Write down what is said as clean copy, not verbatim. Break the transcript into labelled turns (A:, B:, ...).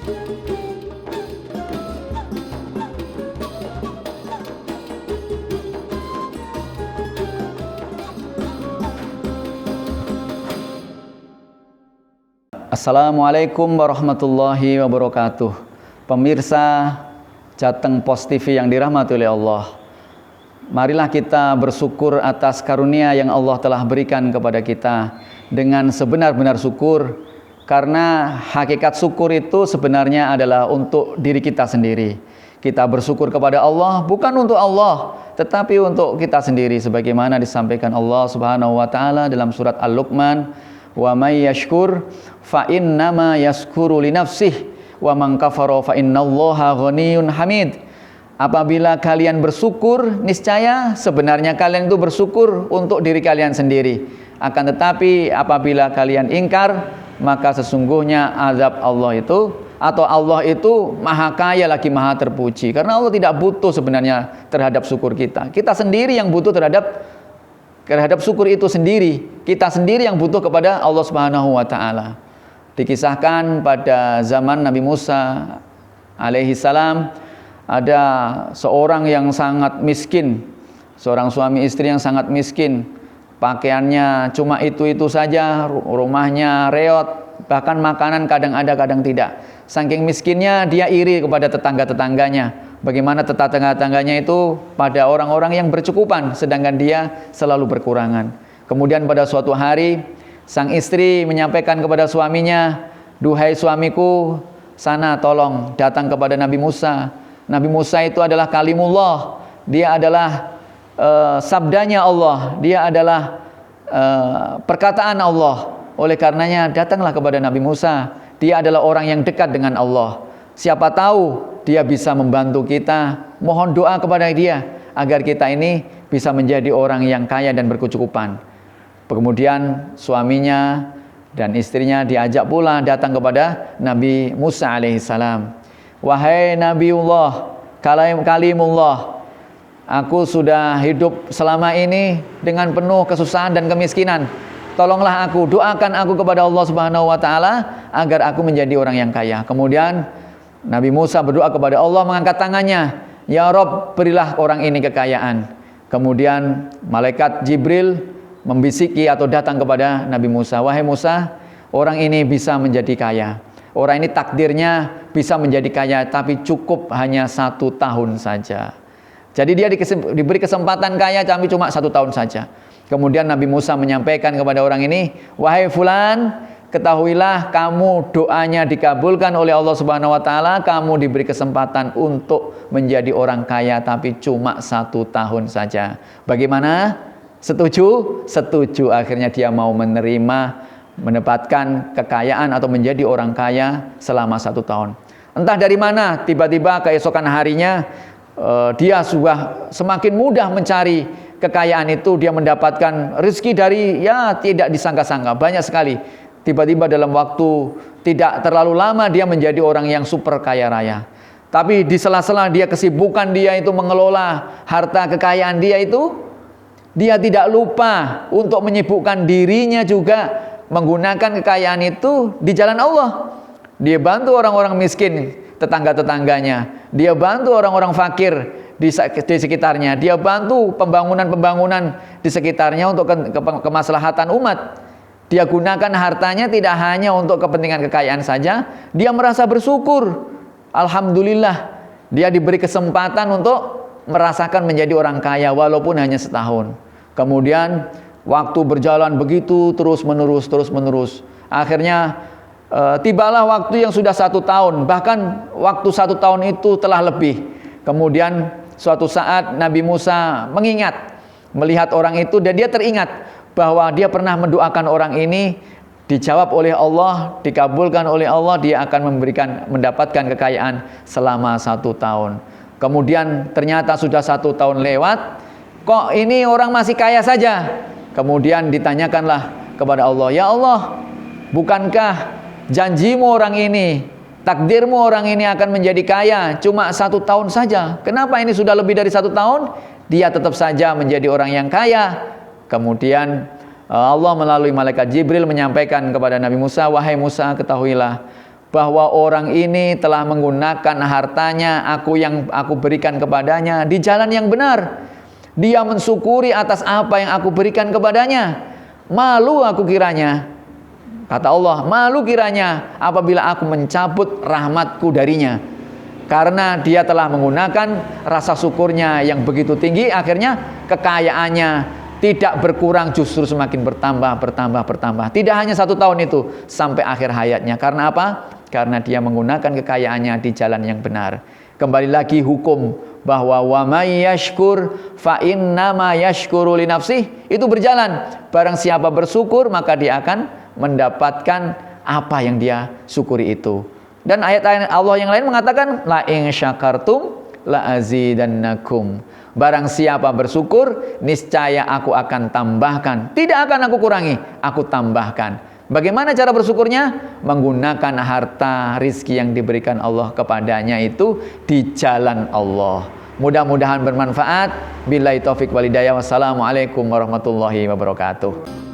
A: Assalamualaikum warahmatullahi wabarakatuh. Pemirsa Jateng Pos TV yang dirahmati oleh Allah, marilah kita bersyukur atas karunia yang Allah telah berikan kepada kita dengan sebenar-benar syukur, karena hakikat syukur itu sebenarnya adalah untuk diri kita sendiri. Kita bersyukur kepada Allah bukan untuk Allah, tetapi untuk kita sendiri, sebagaimana disampaikan Allah Subhanahu wa taala dalam surat Al-Luqman, wa may yashkur fa innama yashkuru li nafsihi wa man kafara fa innallaha ghaniyyun hamid. Apabila kalian bersyukur, niscaya sebenarnya kalian itu bersyukur untuk diri kalian sendiri. Akan tetapi apabila kalian ingkar, maka sesungguhnya azab Allah itu, atau Allah itu maha kaya lagi maha terpuji. Karena Allah tidak butuh sebenarnya terhadap syukur kita. Kita sendiri yang butuh terhadap syukur itu sendiri. Kita sendiri yang butuh kepada Allah Subhanahu wa taala. Dikisahkan pada zaman Nabi Musa alaihi salam, ada seorang yang sangat miskin, seorang suami istri yang sangat miskin. Pakaiannya cuma itu-itu saja, rumahnya reot, bahkan makanan kadang ada kadang tidak. Saking miskinnya dia iri kepada tetangga-tetangganya. Bagaimana tetangga-tetangganya itu pada orang-orang yang bercukupan, sedangkan dia selalu berkurangan. Kemudian pada suatu hari, sang istri menyampaikan kepada suaminya, "Duhai suamiku, sana tolong datang kepada Nabi Musa. Nabi Musa itu adalah kalimullah, dia adalah sabdanya Allah, dia adalah perkataan Allah. Oleh karenanya datanglah kepada Nabi Musa. Dia adalah orang yang dekat dengan Allah. Siapa tahu dia bisa membantu kita. Mohon doa kepada dia agar kita ini bisa menjadi orang yang kaya dan berkecukupan." Kemudian suaminya dan istrinya diajak pula datang kepada Nabi Musa alaihissalam. "Wahai Nabiullah, kalimullah, aku sudah hidup selama ini dengan penuh kesusahan dan kemiskinan. Tolonglah aku, doakan aku kepada Allah Subhanahu wa taala agar aku menjadi orang yang kaya." Kemudian Nabi Musa berdoa kepada Allah, mengangkat tangannya, "Ya Rob, berilah orang ini kekayaan." Kemudian malaikat Jibril membisiki atau datang kepada Nabi Musa, "Wahai Musa, orang ini bisa menjadi kaya. Orang ini takdirnya bisa menjadi kaya, tapi cukup hanya 1 tahun saja." Jadi dia diberi kesempatan kaya, tapi cuma 1 tahun saja. Kemudian Nabi Musa menyampaikan kepada orang ini, "Wahai fulan, ketahuilah kamu doanya dikabulkan oleh Allah Subhanahu wa taala, kamu diberi kesempatan untuk menjadi orang kaya, tapi cuma 1 tahun saja. Bagaimana? Setuju?" Setuju. Akhirnya dia mau menerima, mendapatkan kekayaan atau menjadi orang kaya selama 1 tahun. Entah dari mana, tiba-tiba keesokan harinya dia sudah semakin mudah mencari kekayaan itu. Dia mendapatkan rezeki dari tidak disangka-sangka, banyak sekali. Tiba-tiba dalam waktu tidak terlalu lama dia menjadi orang yang super kaya raya. Tapi di sela-sela kesibukan dia itu mengelola harta kekayaan dia itu, dia tidak lupa untuk menyibukkan dirinya juga menggunakan kekayaan itu di jalan Allah. Dia bantu orang-orang miskin, tetangga-tetangganya. Dia bantu orang-orang fakir di sekitarnya. Dia bantu pembangunan-pembangunan di sekitarnya untuk kemaslahatan umat. Dia gunakan hartanya tidak hanya untuk kepentingan kekayaan saja. Dia merasa bersyukur. Alhamdulillah, dia diberi kesempatan untuk merasakan menjadi orang kaya walaupun hanya setahun. Kemudian waktu berjalan begitu terus menerus. Akhirnya tibalah waktu yang sudah 1 tahun. Bahkan waktu 1 tahun itu telah lebih. Kemudian suatu saat Nabi Musa melihat orang itu, dan dia teringat bahwa dia pernah mendoakan orang ini, dijawab oleh Allah, dikabulkan oleh Allah, dia akan mendapatkan kekayaan selama 1 tahun. Kemudian ternyata sudah 1 tahun lewat, kok ini orang masih kaya saja? Kemudian ditanyakanlah kepada Allah, "Ya Allah, bukankah janjimu orang ini, takdirmu orang ini akan menjadi kaya cuma 1 tahun saja? Kenapa ini sudah lebih dari 1 tahun? Dia tetap saja menjadi orang yang kaya." Kemudian Allah melalui malaikat Jibril menyampaikan kepada Nabi Musa, "Wahai Musa, ketahuilah bahwa orang ini telah menggunakan hartanya yang aku berikan kepadanya di jalan yang benar. Dia mensyukuri atas apa yang aku berikan kepadanya. Malu aku kiranya, kata Allah, malu kiranya apabila aku mencabut rahmatku darinya. Karena dia telah menggunakan rasa syukurnya yang begitu tinggi, akhirnya kekayaannya tidak berkurang, justru semakin bertambah. Tidak hanya 1 tahun itu, sampai akhir hayatnya. Karena apa? Karena dia menggunakan kekayaannya di jalan yang benar. Kembali lagi hukum bahwa wa may yashkur fa innama yashkuru li nafsih, itu berjalan. Barang siapa bersyukur, maka dia akan mendapatkan apa yang dia syukuri itu. Dan ayat Allah yang lain mengatakan la in syakartum la azidannakum. Barang siapa bersyukur, niscaya aku akan tambahkan. Tidak akan aku kurangi, aku tambahkan. Bagaimana cara bersyukurnya? Menggunakan harta rizki yang diberikan Allah kepadanya itu di jalan Allah. Mudah-mudahan bermanfaat. Billahi taufik wal hidayah. Wassalamualaikum warahmatullahi wabarakatuh.